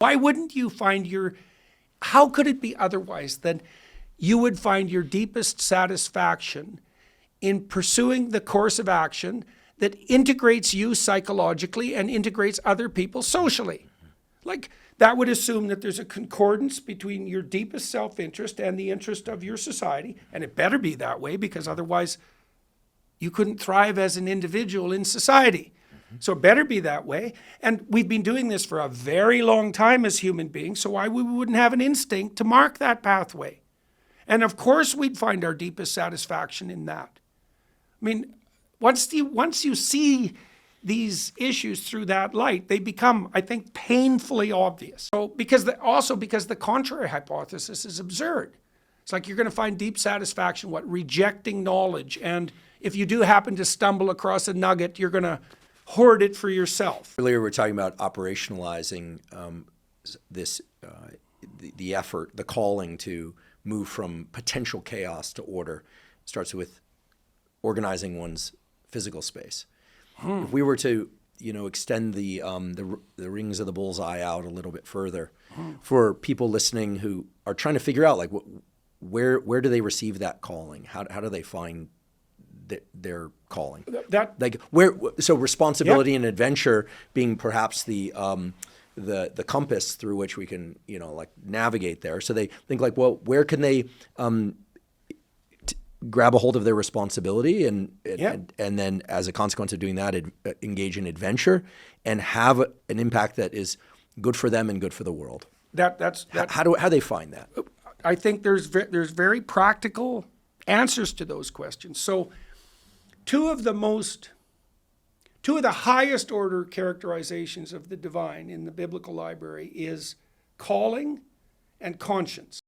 Why wouldn't you find how could it be otherwise than you would find your deepest satisfaction in pursuing the course of action that integrates you psychologically and integrates other people socially? Like, that would assume that there's a concordance between your deepest self-interest and the interest of your society, and it better be that way, because otherwise you couldn't thrive as an individual in society. So it better be that way. And we've been doing this for a very long time as human beings, so why we wouldn't have an instinct to mark that pathway? And of course we'd find our deepest satisfaction in that. I mean, once you see these issues through that light, they become, I think, painfully obvious. So because the contrary hypothesis is absurd. It's like you're going to find deep satisfaction, rejecting knowledge. And if you do happen to stumble across a nugget, you're going to hoard it for yourself. Earlier we were talking about operationalizing the effort, the calling to move from potential chaos to order. It starts with organizing one's physical space. If we were to, extend the rings of the bullseye out a little bit further, for people listening who are trying to figure out, like, where do they receive that calling? How do they find their calling? So responsibility and adventure being perhaps the compass through which we can, navigate there. So they think, like, well, where can they grab a hold of their responsibility and then, as a consequence of doing that, engage in adventure and have an impact that is good for them and good for the world? How do they find that? I think there's very practical answers to those questions. So two of the highest order characterizations of the divine in the biblical library is calling and conscience.